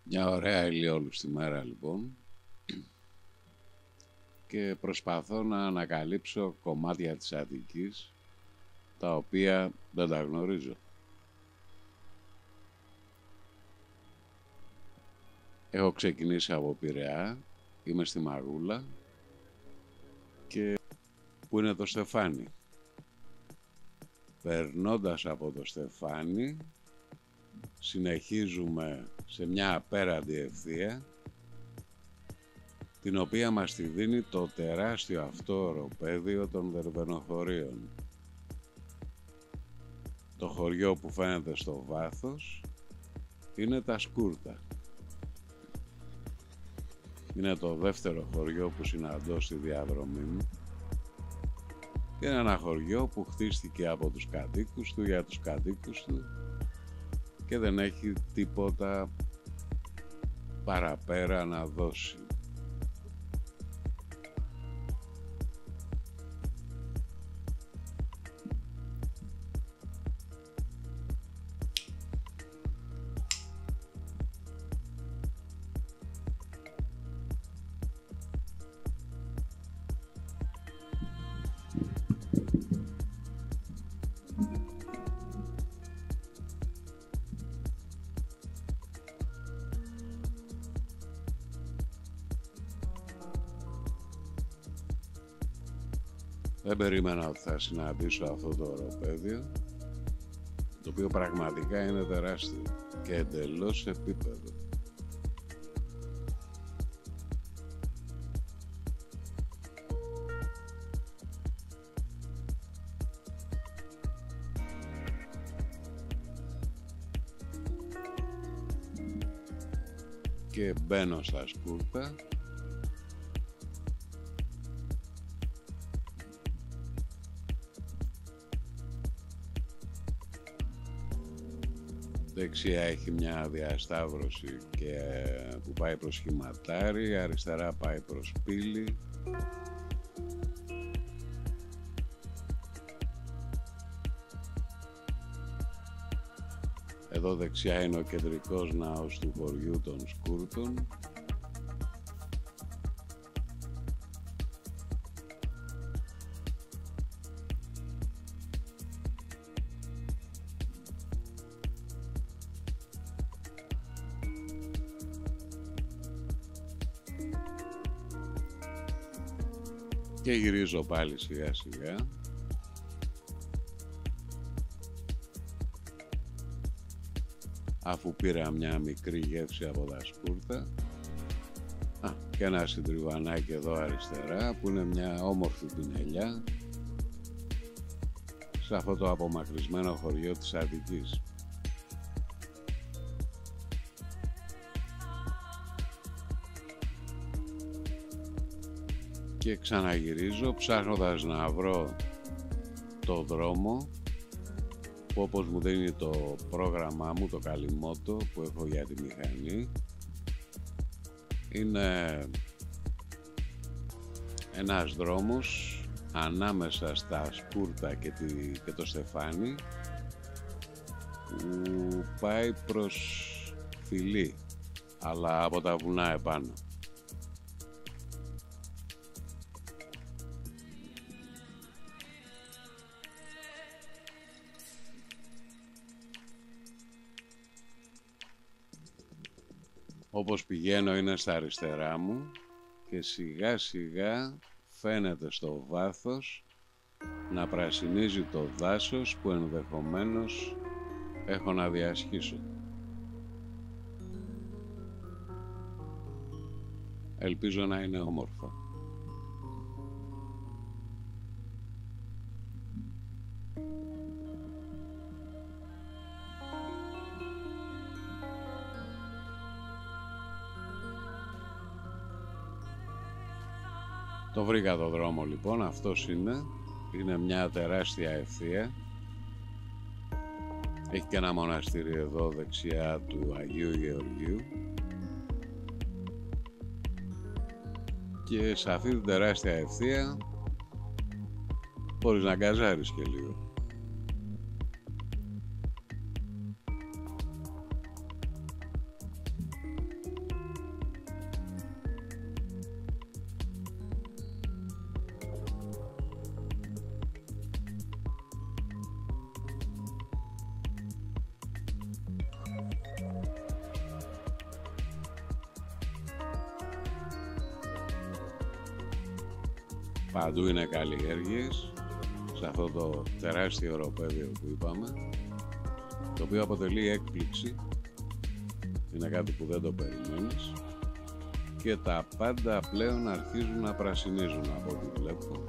Μια ωραία ηλιόλουστη μέρα λοιπόν και προσπαθώ να ανακαλύψω κομμάτια της Αττικής τα οποία δεν τα γνωρίζω. Έχω ξεκινήσει από Πειραιά, είμαι στη Μαγούλα και που είναι το Στεφάνι. Περνώντας από το Στεφάνι συνεχίζουμε σε μια απέραντη ευθεία την οποία μας τη δίνει το τεράστιο αυτό οροπέδιο των Δερβενοχωρίων. Το χωριό που φαίνεται στο βάθος είναι τα Σκούρτα. Είναι το δεύτερο χωριό που συναντώ στη διαδρομή μου και είναι ένα χωριό που χτίστηκε από τους κατοίκους του για τους κατοίκους του και δεν έχει τίποτα παραπέρα να δώσει. Δεν περίμενα ότι θα συναντήσω αυτό το οροπέδιο, το οποίο πραγματικά είναι τεράστιο και εντελώς επίπεδο. Και μπαίνω στα Σκούρτα δεξιά έχει μια διασταύρωση και που πάει προς Χηματάρι, αριστερά πάει προς Πύλη. Εδώ δεξιά είναι ο κεντρικός ναός του χωριού των Σκούρτων. Και γυρίζω πάλι σιγά σιγά. Αφού πήρα μια μικρή γεύση από τα Σκούρτα. Και ένα συντριβανάκι εδώ αριστερά που είναι μια όμορφη πινελιά σε αυτό το απομακρυσμένο χωριό της Αττικής. Και ξαναγυρίζω ψάχνοντας να βρω το δρόμο που, όπως μου δίνει το πρόγραμμά μου, το Καλυμότο που έχω για τη μηχανή, είναι ένας δρόμος ανάμεσα στα Σκούρτα και το Στεφάνι που πάει προς Φιλή, αλλά από τα βουνά επάνω. Όπως πηγαίνω είναι στα αριστερά μου και σιγά σιγά φαίνεται στο βάθος να πρασινίζει το δάσος που ενδεχομένως έχω να διασχίσω. Ελπίζω να είναι όμορφα. Το βρήκα το δρόμο λοιπόν, αυτός είναι μια τεράστια ευθεία. Έχει και ένα μοναστήρι εδώ δεξιά του Αγίου Γεωργίου και σε αυτή την τεράστια ευθεία μπορείς να γκαζάρεις και λίγο. Παντού είναι καλλιέργειες σε αυτό το τεράστιο οροπέδιο που είπαμε, το οποίο αποτελεί έκπληξη, είναι κάτι που δεν το περιμένεις, και τα πάντα πλέον αρχίζουν να πρασινίζουν από ό,τι βλέπω.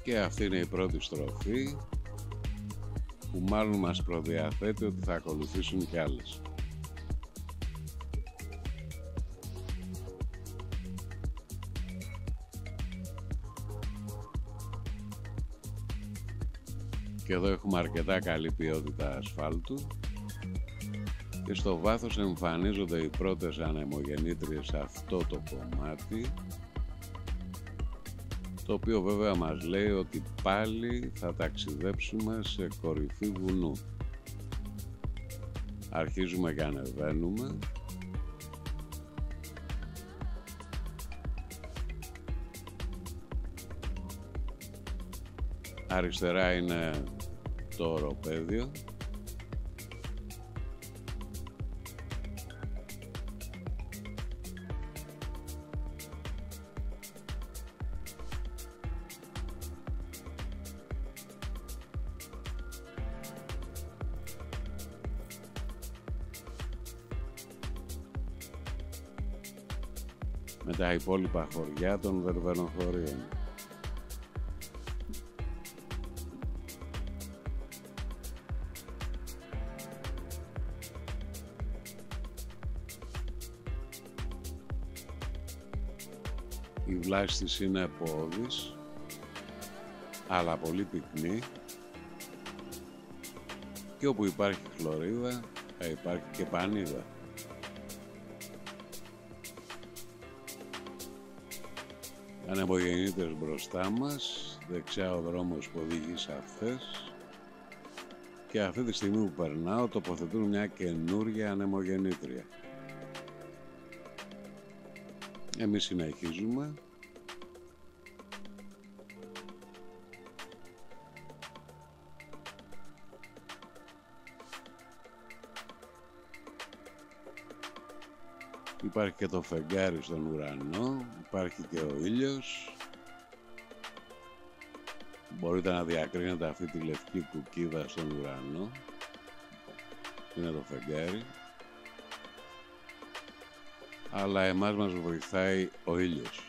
Και αυτή είναι η πρώτη στροφή, που μάλλον μας προδιαθέτει ότι θα ακολουθήσουν κι άλλες. Και εδώ έχουμε αρκετά καλή ποιότητα ασφάλτου και στο βάθος εμφανίζονται οι πρώτες ανεμογεννήτριες σε αυτό το κομμάτι, το οποίο βέβαια μας λέει ότι πάλι θα ταξιδέψουμε σε κορυφή βουνού. Αρχίζουμε και ανεβαίνουμε. Αριστερά είναι το οροπέδιο. Με τα υπόλοιπα χωριά των Βερβενοχωρίων. Η βλάση της είναι πόδης, αλλά πολύ πυκνή, και όπου υπάρχει χλωρίδα υπάρχει και πανίδα. Ανεμογεννήτρες μπροστά μας, δεξιά ο δρόμος που οδηγεί σε αυτές, και αυτή τη στιγμή που περνάω τοποθετούν μια καινούρια ανεμογεννήτρια. Εμείς συνεχίζουμε. Υπάρχει και το φεγγάρι στον ουρανό, υπάρχει και ο ήλιος. Μπορείτε να διακρίνετε αυτή τη λευκή κουκκίδα στον ουρανό. Είναι το φεγγάρι. Αλλά εμάς μας βοηθάει ο ήλιος.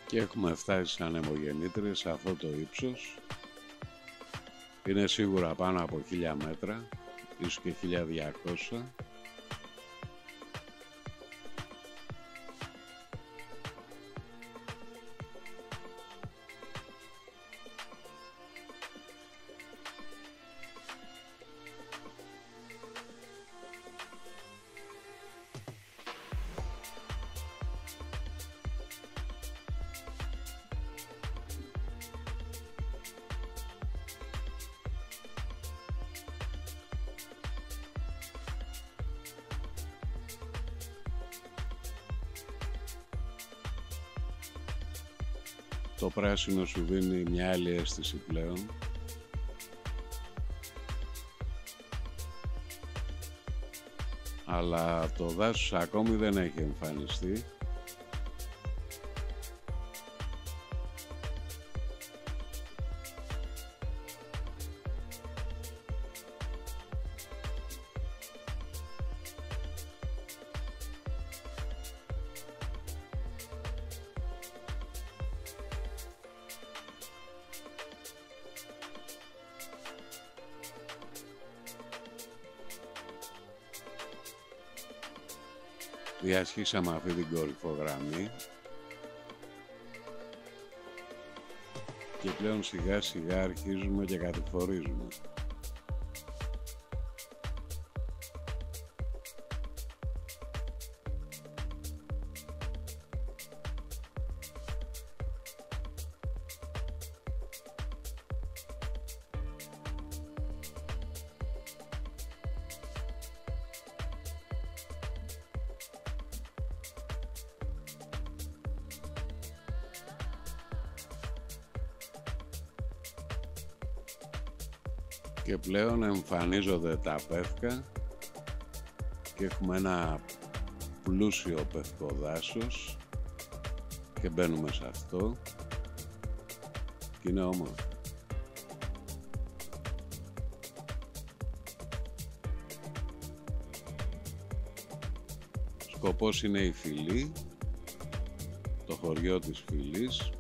Και έχουμε φτάσει σε ανεμογεννήτρες σε αυτό το ύψος. Είναι σίγουρα πάνω από 1000 μέτρα, ίσως και 1200. Το πράσινο σου δίνει μια άλλη αίσθηση πλέον. Αλλά το δάσος ακόμη δεν έχει εμφανιστεί. Διασχίσαμε αυτή την κορυφογραμμή και πλέον σιγά σιγά αρχίζουμε και κατηφορίζουμε. Και πλέον εμφανίζονται τα πεύκα και έχουμε ένα πλούσιο πευκό δάσος και μπαίνουμε σε αυτό και είναι όμορφο. Σκοπός είναι η Φυλή, το χωριό της Φυλής,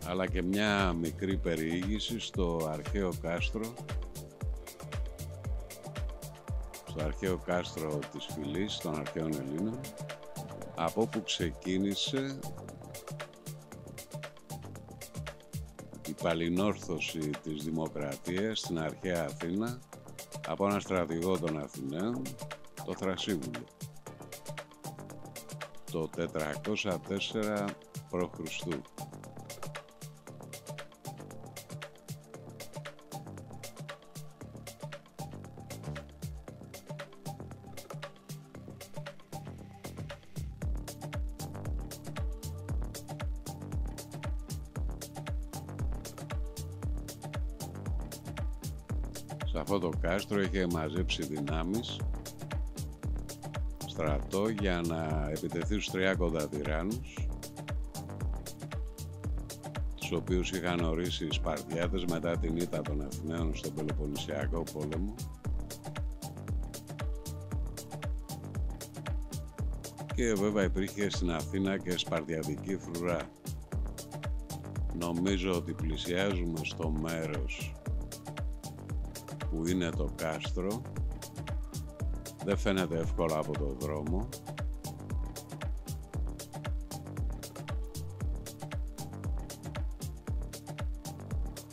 αλλά και μια μικρή περιήγηση στο αρχαίο κάστρο, της Φυλής των αρχαίων Ελλήνων, από όπου ξεκίνησε η παλινόρθωση της δημοκρατίας στην αρχαία Αθήνα από ένα στρατηγό των Αθηναίων, το Θρασίβουλο, το 404 π.Χ. Σε αυτό το κάστρο είχε μαζέψει δυνάμεις, στρατό, για να επιτεθεί στους 30 τυράννους, τους οποίους είχαν ορίσει οι Σπαρτιάτες μετά την ήττα των Αθηναίων στον Πελοποννησιακό πόλεμο. Και βέβαια υπήρχε στην Αθήνα και σπαρτιατική φρουρά. Νομίζω ότι πλησιάζουμε στο μέρος που είναι το κάστρο. Δεν φαίνεται εύκολα από το δρόμο.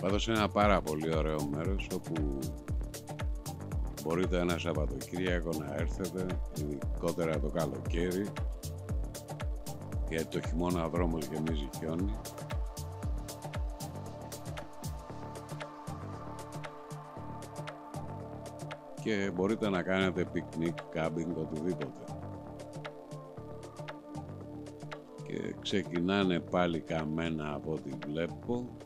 Πάντως είναι ένα πάρα πολύ ωραίο μέρος όπου μπορείτε ένα Σαββατοκύριακο να έρθετε, ειδικότερα το καλοκαίρι, γιατί το χειμώνα ο δρόμος γεμίζει χιόνι. Και μπορείτε να κάνετε πικνίκ, κάμπινγκ, οτιδήποτε. Και ξεκινάνε πάλι καμένα από ό,τι βλέπω.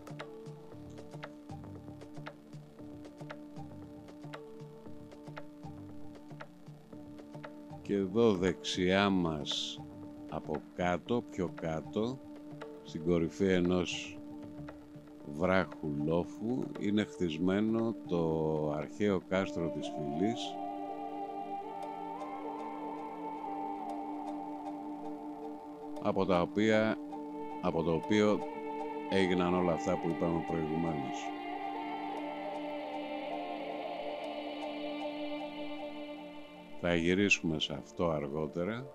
Και εδώ δεξιά μας, από κάτω, πιο κάτω, στην κορυφή ενός βράχου λόφου, είναι χτισμένο το αρχαίο κάστρο της Φυλής, από το οποίο έγιναν όλα αυτά που είπαμε προηγουμένως. Θα γυρίσουμε σε αυτό αργότερα.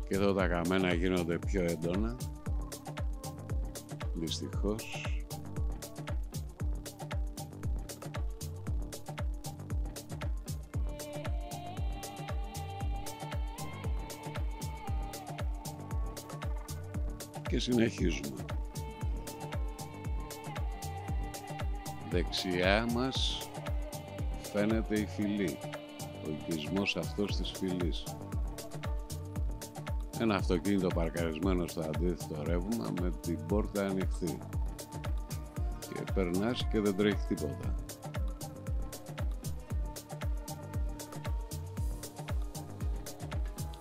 Και εδώ τα καμένα γίνονται πιο έντονα, δυστυχώς. Και συνεχίζουμε. Δεξιά μας φαίνεται η Φυλή, ο οικισμός αυτός της Φυλής. Ένα αυτοκίνητο παρκαρισμένο στο αντίθετο ρεύμα με την πόρτα ανοιχτή. Και περνάς και δεν τρέχει τίποτα.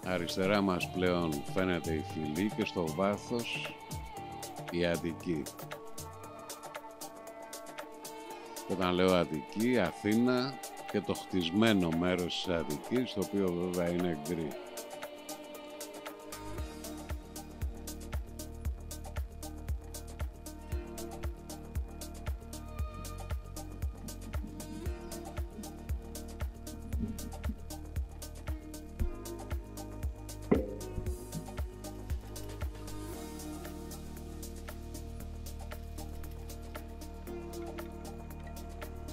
Αριστερά μας πλέον φαίνεται η Φυλή και στο βάθος η Αττική. Και όταν λέω Αττική, Αθήνα και το χτισμένο μέρος της Αττικής, το οποίο βέβαια είναι γκρι.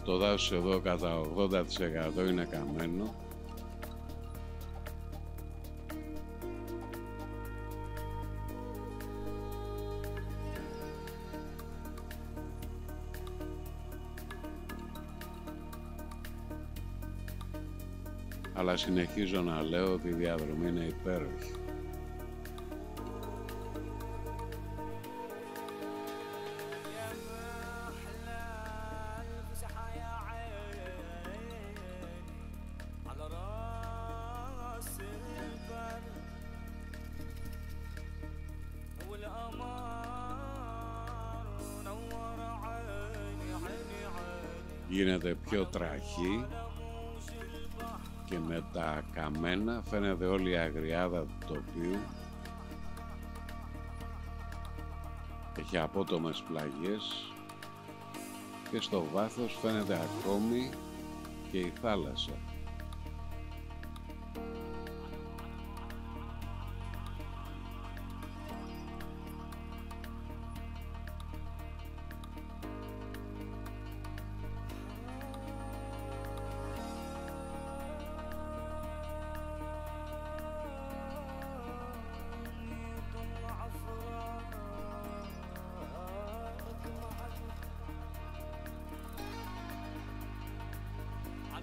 Το δάσος εδώ κατά 80% είναι καμένο. Αλλά συνεχίζω να λέω ότι η διαδρομή είναι υπέροχη. Γίνεται πιο τραχή και με τα καμένα φαίνεται όλη η αγριάδα του τοπίου. Έχει απότομες πλαγιές και στο βάθος φαίνεται ακόμη και η θάλασσα.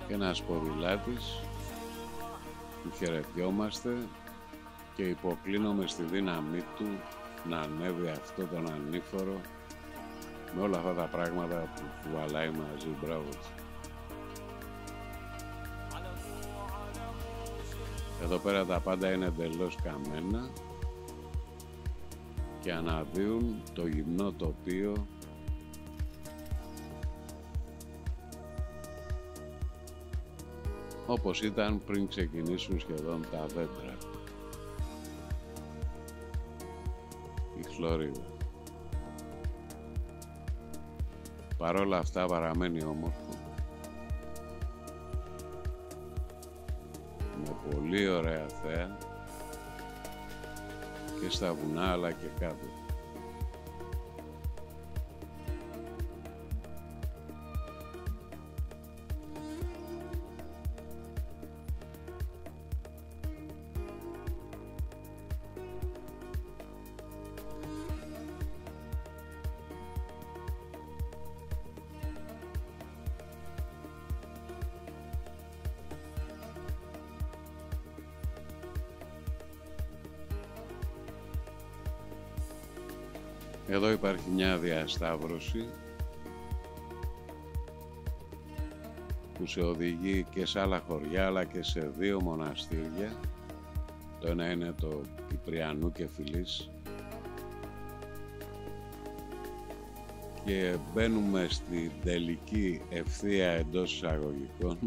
Και ένας ποδηλάτης που χαιρετιόμαστε και υποκλίνομαι στη δύναμή του να ανέβει αυτό τον ανήφορο με όλα αυτά τα πράγματα που κουβαλάει μαζί. Μπράβο. Εδώ πέρα τα πάντα είναι εντελώς καμένα και αναδύουν το γυμνό τοπίο όπως ήταν πριν ξεκινήσουν σχεδόν τα δέντρα. Η χλωρίδα. Παρόλα αυτά παραμένει όμορφο. Με πολύ ωραία θέα και στα βουνά αλλά και κάτω. Εδώ υπάρχει μια διασταύρωση που σε οδηγεί και σε άλλα χωριά αλλά και σε δύο μοναστήρια. Το ένα είναι το Κυπριανού και Φιλής και μπαίνουμε στην τελική ευθεία εντός εισαγωγικών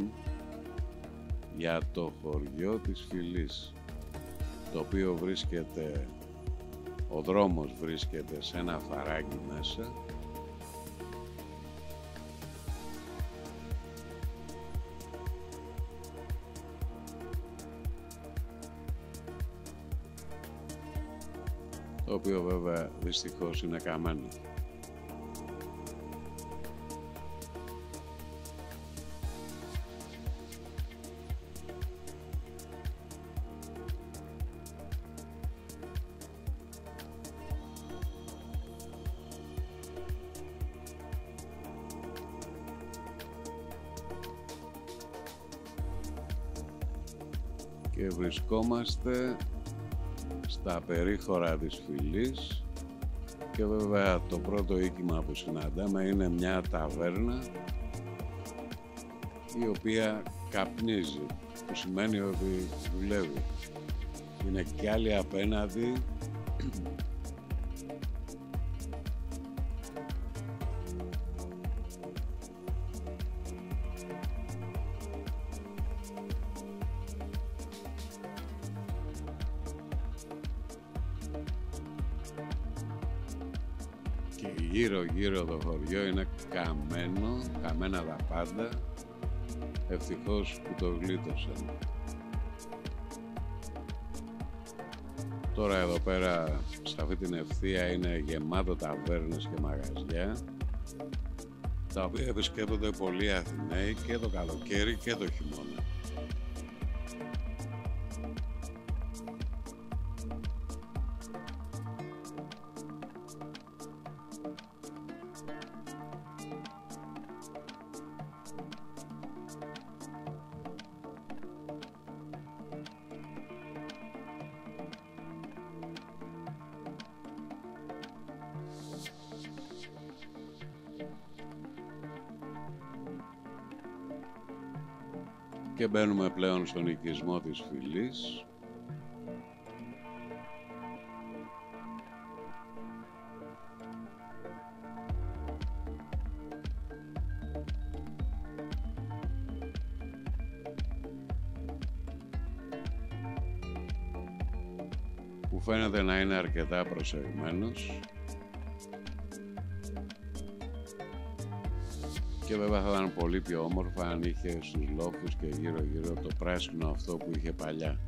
για το χωριό της Φιλής, το οποίο βρίσκεται, ο δρόμος βρίσκεται σε ένα φαράγγι μέσα το οποίο βέβαια δυστυχώς είναι καμένο. Και βρισκόμαστε στα περίχωρα της Φιλής και βέβαια το πρώτο οίκημα που συναντάμε είναι μια ταβέρνα η οποία καπνίζει, που σημαίνει ότι δουλεύει. Είναι κι άλλοι απέναντι και γύρω το χωριό είναι καμένο, καμένα τα πάντα. Ευτυχώς που το γλίτωσαν. Τώρα εδώ πέρα, σε αυτή την ευθεία, είναι γεμάτο ταβέρνες και μαγαζιά τα οποία επισκέπτονται πολλοί Αθηναίοι και το καλοκαίρι και το χειμώνα. Και μπαίνουμε πλέον στον οικισμό της φυλής. Που φαίνεται να είναι αρκετά προσεγμένος. Και βέβαια θα ήταν πολύ πιο όμορφα αν είχε στους λόφους και γύρω γύρω το πράσινο αυτό που είχε παλιά.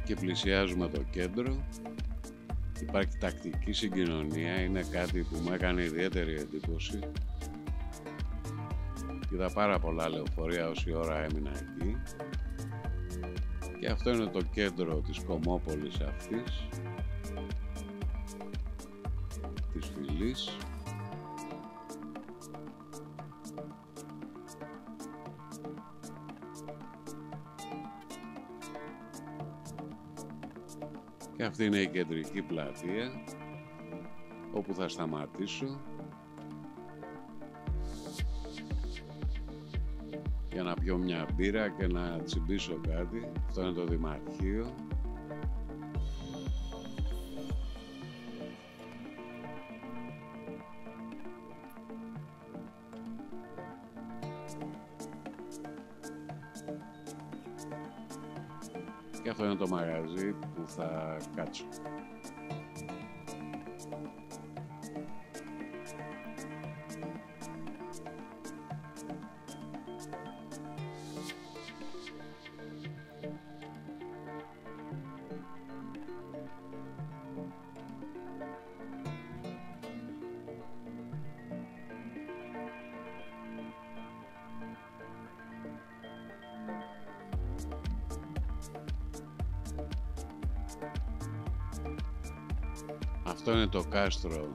Και πλησιάζουμε το κέντρο. Υπάρχει τακτική συγκοινωνία, είναι κάτι που μου έκανε ιδιαίτερη εντύπωση. Είδα πάρα πολλά λεωφορεία όση ώρα έμεινα εκεί. Και αυτό είναι το κέντρο της κομμόπολης αυτής, της φυλής. Και αυτή είναι η κεντρική πλατεία όπου θα σταματήσω για να πιω μια μπύρα και να τσιμπήσω κάτι. Αυτό είναι το Δημαρχείο. Και αυτό είναι το μαγαζί που θα κάτσω. Αυτό είναι το κάστρο,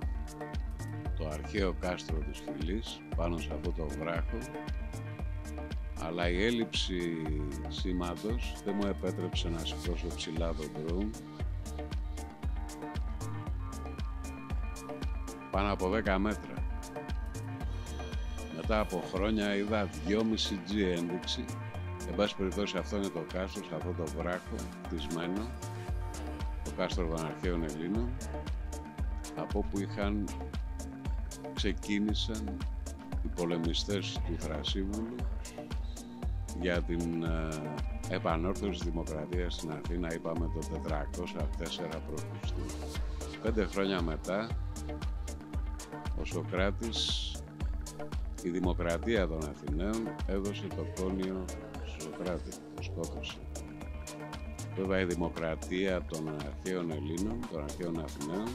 το αρχαίο κάστρο της φυλής, πάνω σε αυτό το βράχο, αλλά η έλλειψη σήματος δεν μου επέτρεψε να σηκώσω ψηλά το drone. Πάνω από 10 μέτρα. Μετά από χρόνια είδα 2,5G ένδειξη. Εν πάση περιπτώσει αυτό είναι το κάστρο, σε αυτό το βράχο χτισμένο, το κάστρο των αρχαίων Ελλήνων, από όπου ξεκίνησαν οι πολεμιστές του Θρασίβουλου για την επανόρθωση της δημοκρατίας στην Αθήνα, είπαμε το 404 π.Χ. 5 χρόνια μετά, ο Σωκράτης, η δημοκρατία των Αθηναίων έδωσε το κόνιο στο Σωκράτη, το σκότωσε. Βέβαια η δημοκρατία των αρχαίων Ελλήνων, των αρχαίων Αθηναίων,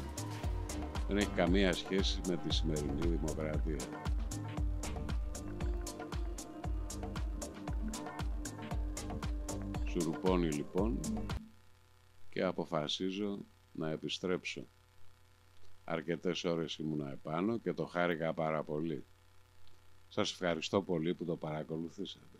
δεν έχει καμία σχέση με τη σημερινή δημοκρατία. Σουρουπώνει λοιπόν και αποφασίζω να επιστρέψω. Αρκετές ώρες ήμουνα επάνω και το χάρηκα πάρα πολύ. Σας ευχαριστώ πολύ που το παρακολουθήσατε.